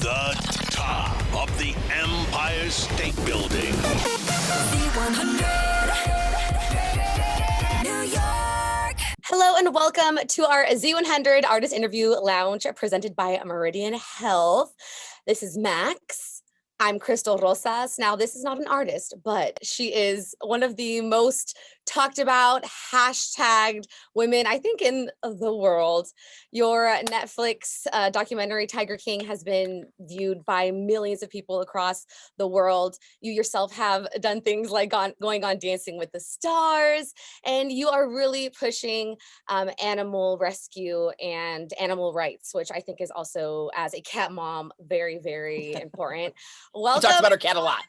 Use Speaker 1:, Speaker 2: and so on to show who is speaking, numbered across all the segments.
Speaker 1: The top of the Empire State Building.
Speaker 2: Z100, New York. Hello and welcome to our Z100 Artist Interview Lounge presented by Meridian Health. This is Max. I'm Crystal Rosas. Now, this is not an artist, but she is one of the most talked about, hashtagged women, I think, in the world. Your Netflix documentary, Tiger King, has been viewed by millions of people across the world. You yourself have done things like going on Dancing with the Stars, and you are really pushing animal rescue and animal rights, which I think is also, as a cat mom, very, very important. Welcome.
Speaker 3: She talks about her cat a lot.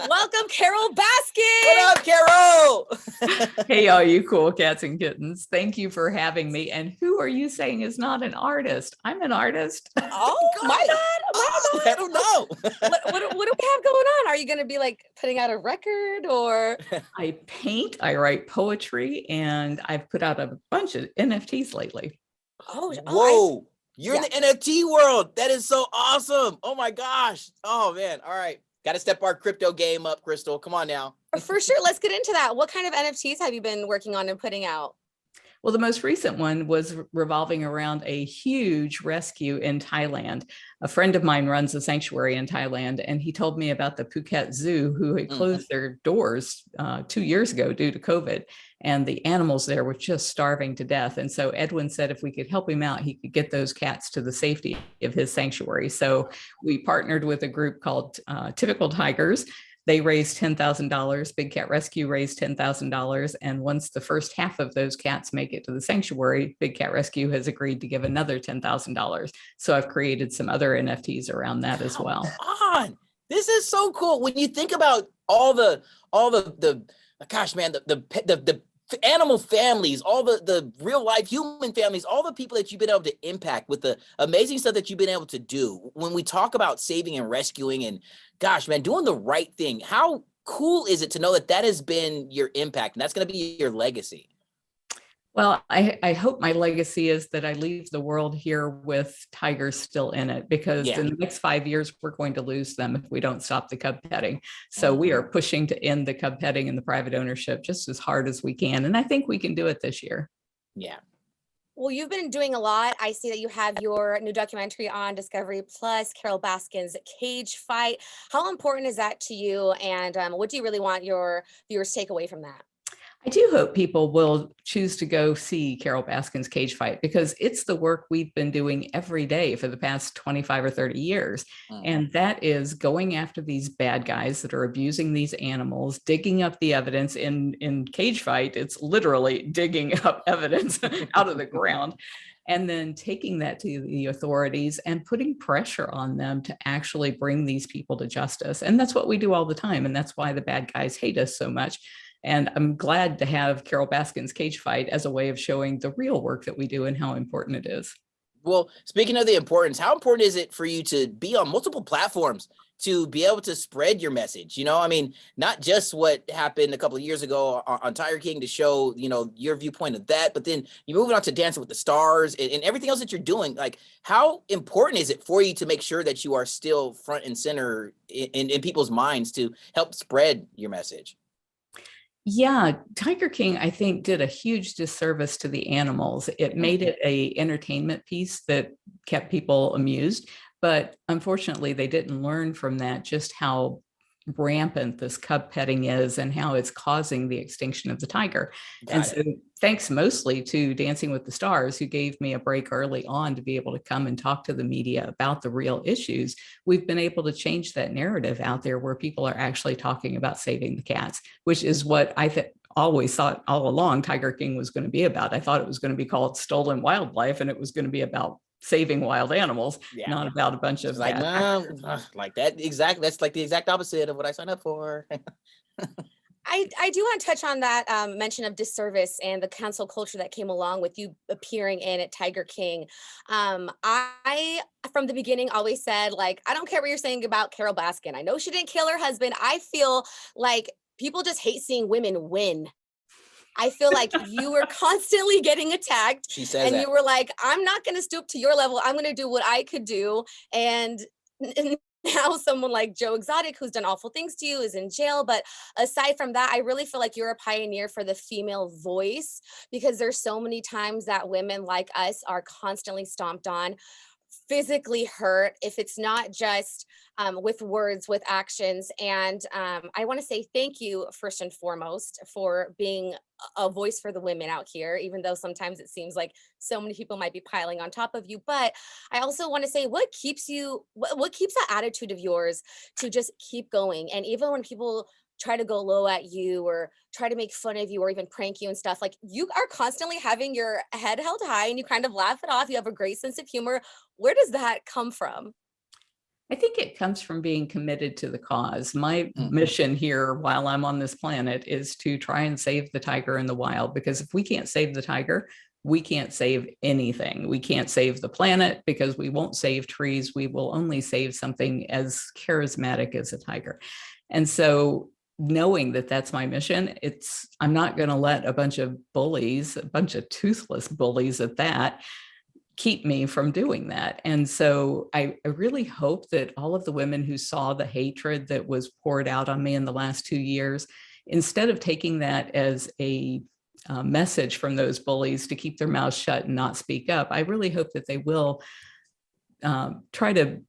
Speaker 2: Welcome, Carole Baskin.
Speaker 3: What up, Carole?
Speaker 4: Hey, all you cool cats and kittens. Thank you for having me. And who are you saying is not an artist? I'm an artist.
Speaker 2: Oh, my God.
Speaker 3: I don't know.
Speaker 2: What do we have going on? Are you going to be like putting out a record or?
Speaker 4: I paint, I write poetry, and I've put out a bunch of NFTs lately.
Speaker 3: Whoa. You're in the NFT world. That is so awesome. Oh my gosh. Oh man. All right. Got to step our crypto game up, Crystal. Come on now.
Speaker 2: For sure. Let's get into that. What kind of NFTs have you been working on and putting out?
Speaker 4: Well, the most recent one was revolving around a huge rescue in Thailand. A friend of mine runs a sanctuary in Thailand, and he told me about the Phuket Zoo, who had closed their doors 2 years ago due to COVID, and the animals there were just starving to death. And so Edwin said if we could help him out, he could get those cats to the safety of his sanctuary. So we partnered with a group called Typical Tigers. They raised $10,000. Big Cat Rescue raised $10,000. And once the first half of those cats make it to the sanctuary, Big Cat Rescue has agreed to give another $10,000. So I've created some other NFTs around that as well.
Speaker 3: Come on. This is so cool. When you think about all the gosh, man, the animal families, all the real life human families, all the people that you've been able to impact with the amazing stuff that you've been able to do. When we talk about saving and rescuing and gosh, man, doing the right thing, how cool is it to know that that has been your impact and that's going to be your legacy?
Speaker 4: Well, I hope my legacy is that I leave the world here with tigers still in it, because in the next 5 years, we're going to lose them if we don't stop the cub petting. So we are pushing to end the cub petting and the private ownership just as hard as we can. And I think we can do it this year.
Speaker 3: Yeah.
Speaker 2: Well, you've been doing a lot. I see that you have your new documentary on Discovery Plus, Carole Baskin's Cage Fight. How important is that to you? And what do you really want your viewers to take away from that?
Speaker 4: I do hope people will choose to go see Carole Baskin's Cage Fight, because it's the work we've been doing every day for the past 25 or 30 years. And that is going after these bad guys that are abusing these animals, digging up the evidence. In Cage Fight, it's literally digging up evidence out of the ground, and then taking that to the authorities and putting pressure on them to actually bring these people to justice. And that's what we do all the time. And that's why the bad guys hate us so much. And I'm glad to have Carole Baskin's Cage Fight as a way of showing the real work that we do and how important it is.
Speaker 3: Well, speaking of the importance, how important is it for you to be on multiple platforms to be able to spread your message? You know, I mean, not just what happened a couple of years ago on Tiger King to show, you know, your viewpoint of that, but then you're moving on to Dancing with the Stars and everything else that you're doing. Like, how important is it for you to make sure that you are still front and center in people's minds to help spread your message?
Speaker 4: Yeah, Tiger King, I think, did a huge disservice to the animals. It made it an entertainment piece that kept people amused, but unfortunately, they didn't learn from that just how rampant this cub petting is and how it's causing the extinction of the tiger. So thanks mostly to Dancing with the Stars, who gave me a break early on to be able to come and talk to the media about the real issues, we've been able to change that narrative out there where people are actually talking about saving the cats, which is what I always thought all along Tiger King was going to be about. I thought it was going to be called Stolen Wildlife, and it was going to be about saving wild animals, not about a bunch of
Speaker 3: like that. Exactly. That's like the exact opposite of what I signed up for.
Speaker 2: I do want to touch on that mention of disservice and the cancel culture that came along with you appearing in at Tiger King. I, from the beginning, always said, like, I don't care what you're saying about Carole Baskin. I know she didn't kill her husband. I feel like people just hate seeing women win. I feel like you were constantly getting attacked.
Speaker 3: She says
Speaker 2: and
Speaker 3: that.
Speaker 2: You were like, I'm not going to stoop to your level. I'm going to do what I could do. And now someone like Joe Exotic, who's done awful things to you, is in jail. But aside from that, I really feel like you're a pioneer for the female voice, because there's so many times that women like us are constantly stomped on, physically hurt, if it's not just with words, with actions. And I want to say thank you, first and foremost, for being a voice for the women out here, even though sometimes it seems like so many people might be piling on top of you. But I also want to say, what keeps you, what keeps that attitude of yours to just keep going? And even when people try to go low at you or try to make fun of you or even prank you and stuff, like, you are constantly having your head held high and you kind of laugh it off. You have a great sense of humor. Where does that come from?
Speaker 4: I think it comes from being committed to the cause. My mission here while I'm on this planet is to try and save the tiger in the wild, because if we can't save the tiger, we can't save anything. We can't save the planet because we won't save trees. We will only save something as charismatic as a tiger. And so knowing that that's my mission, I'm not going to let a bunch of bullies, a bunch of toothless bullies at that, keep me from doing that. And so I really hope that all of the women who saw the hatred that was poured out on me in the last 2 years, instead of taking that as a message from those bullies to keep their mouths shut and not speak up, I really hope that they will try to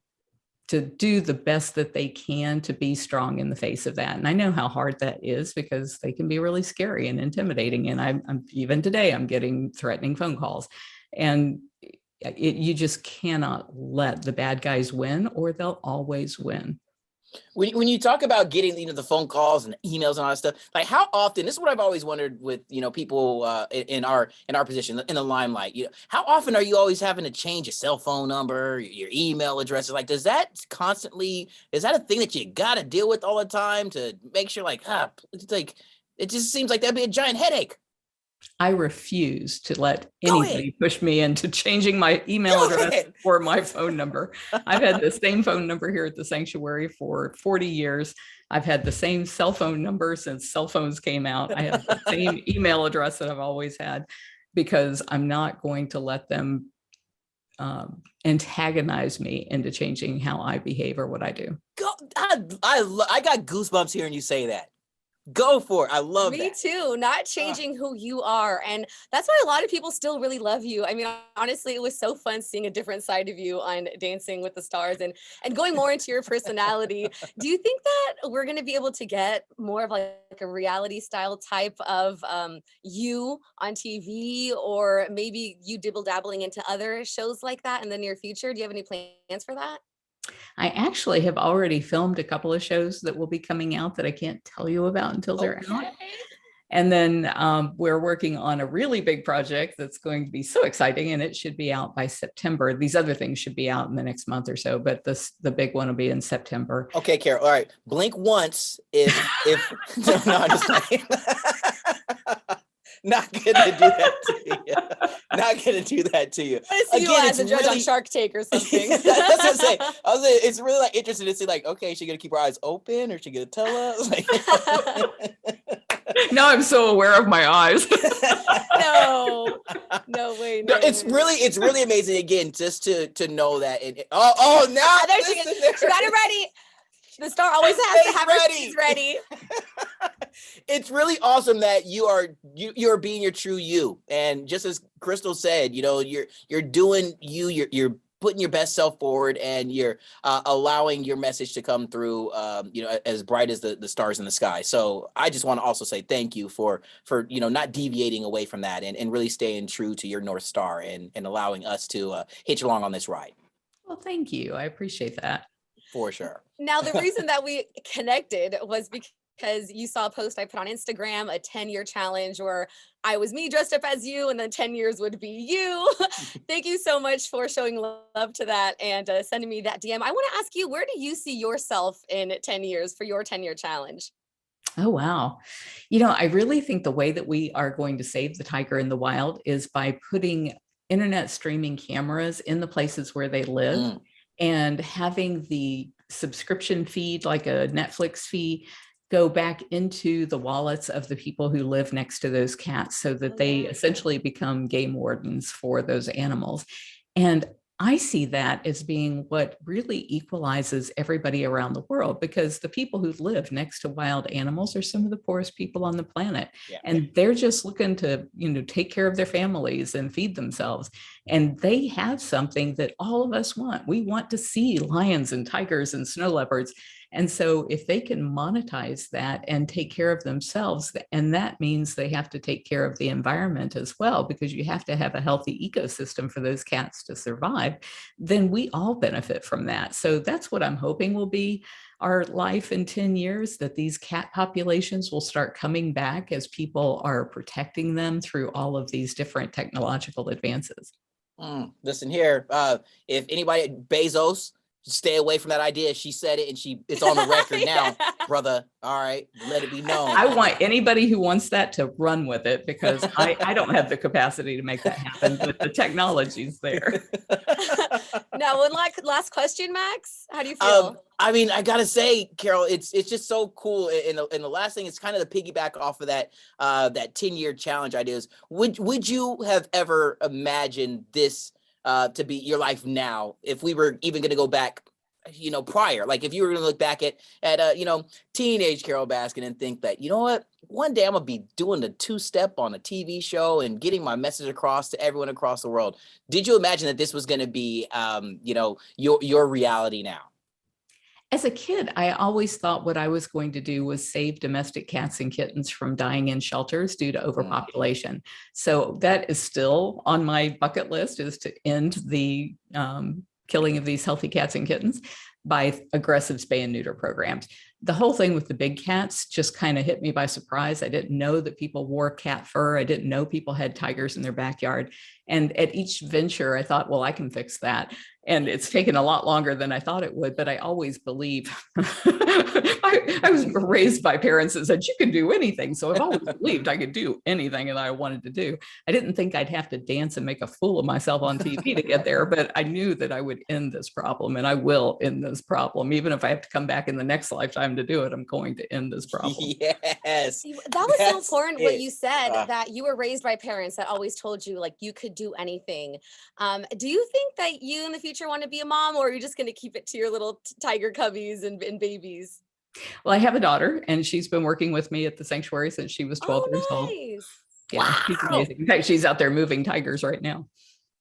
Speaker 4: do the best that they can to be strong in the face of that. And I know how hard that is, because they can be really scary and intimidating. And I'm even today, I'm getting threatening phone calls. And you just cannot let the bad guys win, or they'll always win.
Speaker 3: When you talk about getting, the phone calls and emails and all that stuff, like, how often, this is what I've always wondered with, people in our position in the limelight, how often are you always having to change your cell phone number, your email addresses? Like, is that a thing that you got to deal with all the time to make sure, it's like, it just seems like that'd be a giant headache.
Speaker 4: I refuse to let anybody push me into changing my email address or my phone number. I've had the same phone number here at the sanctuary for 40 years. I've had the same cell phone number since cell phones came out. I have the same email address that I've always had, because I'm not going to let them antagonize me into changing how I behave or what I do.
Speaker 3: I got goosebumps hearing you say that. Go for it. I love that.
Speaker 2: Me too. Not changing who you are. And that's why a lot of people still really love you. I mean, honestly, it was so fun seeing a different side of you on Dancing with the Stars and going more into your personality. Do you think that we're going to be able to get more of like a reality style type of you on TV, or maybe you dibble dabbling into other shows like that in the near future? Do you have any plans for that?
Speaker 4: I actually have already filmed a couple of shows that will be coming out that I can't tell you about until they're out. And then we're working on a really big project that's going to be so exciting, and it should be out by September. These other things should be out in the next month or so, but the big one will be in September.
Speaker 3: Okay, Carole. All right. Blink once if no, I'm just playing. Not gonna do that to you. Not gonna do that to you.
Speaker 2: I see you as a judge on Shark Tank or something.
Speaker 3: That's what I'm saying. I was saying, it's really interesting to see, okay, is she gonna keep her eyes open, or is she gonna tell us?
Speaker 4: Now I'm so aware of my eyes.
Speaker 2: No way.
Speaker 3: No, it's really amazing, again, just to know that. Now
Speaker 2: there she got it ready. The star always has to have her keys ready.
Speaker 3: It's really awesome that you are being your true you, and just as Crystal said, you're doing you're putting your best self forward, and you're allowing your message to come through, as bright as the stars in the sky. So I just want to also say thank you for not deviating away from that, and really staying true to your North Star, and allowing us to hitch along on this ride.
Speaker 4: Well, thank you. I appreciate that.
Speaker 3: For sure.
Speaker 2: Now, the reason that we connected was because you saw a post I put on Instagram, a 10-year challenge where I was me dressed up as you, and then 10 years would be you. Thank you so much for showing love to that and sending me that DM. I want to ask you, where do you see yourself in 10 years for your 10-year challenge?
Speaker 4: Oh, wow. I really think the way that we are going to save the tiger in the wild is by putting internet streaming cameras in the places where they live. And having the subscription feed, like a Netflix fee, go back into the wallets of the people who live next to those cats, so that they essentially become game wardens for those animals. And I see that as being what really equalizes everybody around the world, because the people who live next to wild animals are some of the poorest people on the planet.
Speaker 3: Yeah.
Speaker 4: And they're just looking to, take care of their families and feed themselves. And they have something that all of us want. We want to see lions and tigers and snow leopards. And so if they can monetize that and take care of themselves, and that means they have to take care of the environment as well, because you have to have a healthy ecosystem for those cats to survive, then we all benefit from that. So that's what I'm hoping will be our life in 10 years, that these cat populations will start coming back as people are protecting them through all of these different technological advances.
Speaker 3: Listen here, if anybody, Bezos, stay away from that idea. She said it, and it's on the record now, brother. All right, let it be known.
Speaker 4: I want anybody who wants that to run with it, because I don't have the capacity to make that happen, but the technology's there.
Speaker 2: Now, one last question, Max. How do you feel?
Speaker 3: I mean, I gotta say, Carole, it's just so cool. And the last thing is kind of the piggyback off of that 10-year challenge ideas. Would you have ever imagined this to be your life now, if we were even going to go back, prior? Like, if you were going to look back at teenage Carole Baskin and think that, you know what, one day I'm gonna be doing the 2-step on a TV show and getting my message across to everyone across the world. Did you imagine that this was going to be, your reality now?
Speaker 4: As a kid, I always thought what I was going to do was save domestic cats and kittens from dying in shelters due to overpopulation. So that is still on my bucket list, is to end the killing of these healthy cats and kittens by aggressive spay and neuter programs. The whole thing with the big cats just kind of hit me by surprise. I didn't know that people wore cat fur. I didn't know people had tigers in their backyard. And at each venture, I thought, well, I can fix that. And it's taken a lot longer than I thought it would, but I always believe. I was raised by parents that said, you can do anything. So I've always believed I could do anything that I wanted to do. I didn't think I'd have to dance and make a fool of myself on TV to get there, but I knew that I would end this problem, and I will end this problem. Even if I have to come back in the next lifetime to do it, I'm going to end this problem.
Speaker 3: Yes.
Speaker 2: That was so important what you said, that you were raised by parents that always told you, like, you could do anything. Do you think that you in the future want to be a mom, or are you just going to keep it to your little tiger cubbies and babies?
Speaker 4: Well, I have a daughter, and she's been working with me at the sanctuary since she was 12 years old. Yeah, wow. She's amazing. In fact, she's out there moving tigers right now.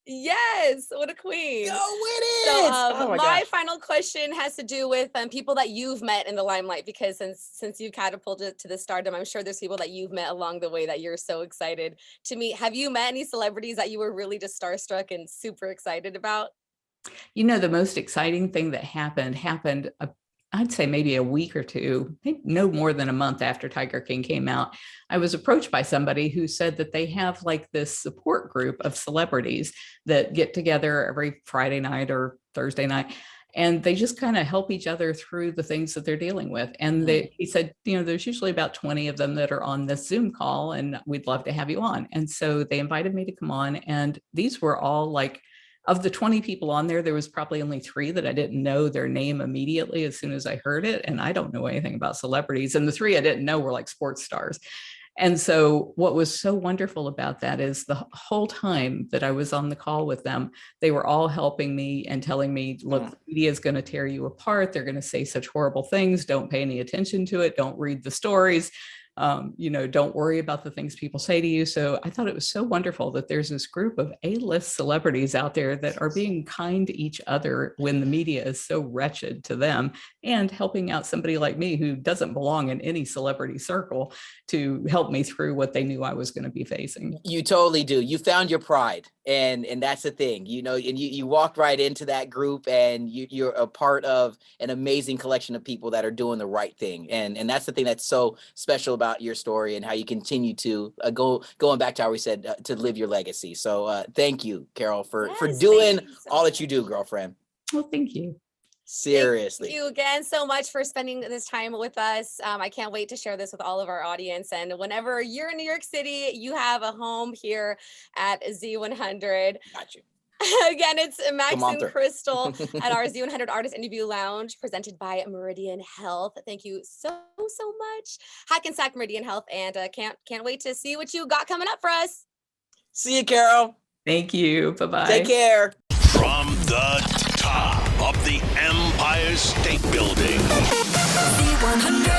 Speaker 2: Yes, what a queen.
Speaker 3: Go with it.
Speaker 2: So my final question has to do with people that you've met in the limelight, because since you've catapulted to the stardom, I'm sure there's people that you've met along the way that you're so excited to meet. Have you met any celebrities that you were really just starstruck and super excited about?
Speaker 4: The most exciting thing that happened I'd say maybe a week or two, no more than a month after Tiger King came out. I was approached by somebody who said that they have like this support group of celebrities that get together every Friday night or Thursday night, and they just kind of help each other through the things that they're dealing with. And he said, there's usually about 20 of them that are on this Zoom call, and we'd love to have you on. And so they invited me to come on, and these were all like, of the 20 people on there, there was probably only 3 that I didn't know their name immediately as soon as I heard it. And I don't know anything about celebrities. And the 3 I didn't know were like sports stars. And so what was so wonderful about that is the whole time that I was on the call with them, they were all helping me and telling me, look, the media is going to tear you apart. They're going to say such horrible things. Don't pay any attention to it. Don't read the stories. Don't worry about the things people say to you. So I thought it was so wonderful that there's this group of A-list celebrities out there that are being kind to each other when the media is so wretched to them, and helping out somebody like me who doesn't belong in any celebrity circle to help me through what they knew I was going to be facing.
Speaker 3: You totally do. You found your pride. And that's the thing, and you walked right into that group, and you're a part of an amazing collection of people that are doing the right thing. And that's the thing that's so special about your story, and how you continue to going back to how we said to live your legacy. So thank you, Carole, for doing all that you do, girlfriend.
Speaker 4: Well, thank you.
Speaker 3: Seriously.
Speaker 2: Thank you again so much for spending this time with us. I can't wait to share this with all of our audience. And whenever you're in New York City, you have a home here at Z100.
Speaker 3: Got you.
Speaker 2: Again, it's Max and Crystal at our Z100 Artist Interview Lounge, presented by Meridian Health. Thank you so much, Hackensack Meridian Health, and can't wait to see what you got coming up for us.
Speaker 3: See you, Carole.
Speaker 4: Thank you. Bye-bye.
Speaker 3: Take care.
Speaker 1: From the top of the Empire State Building.
Speaker 5: Z100.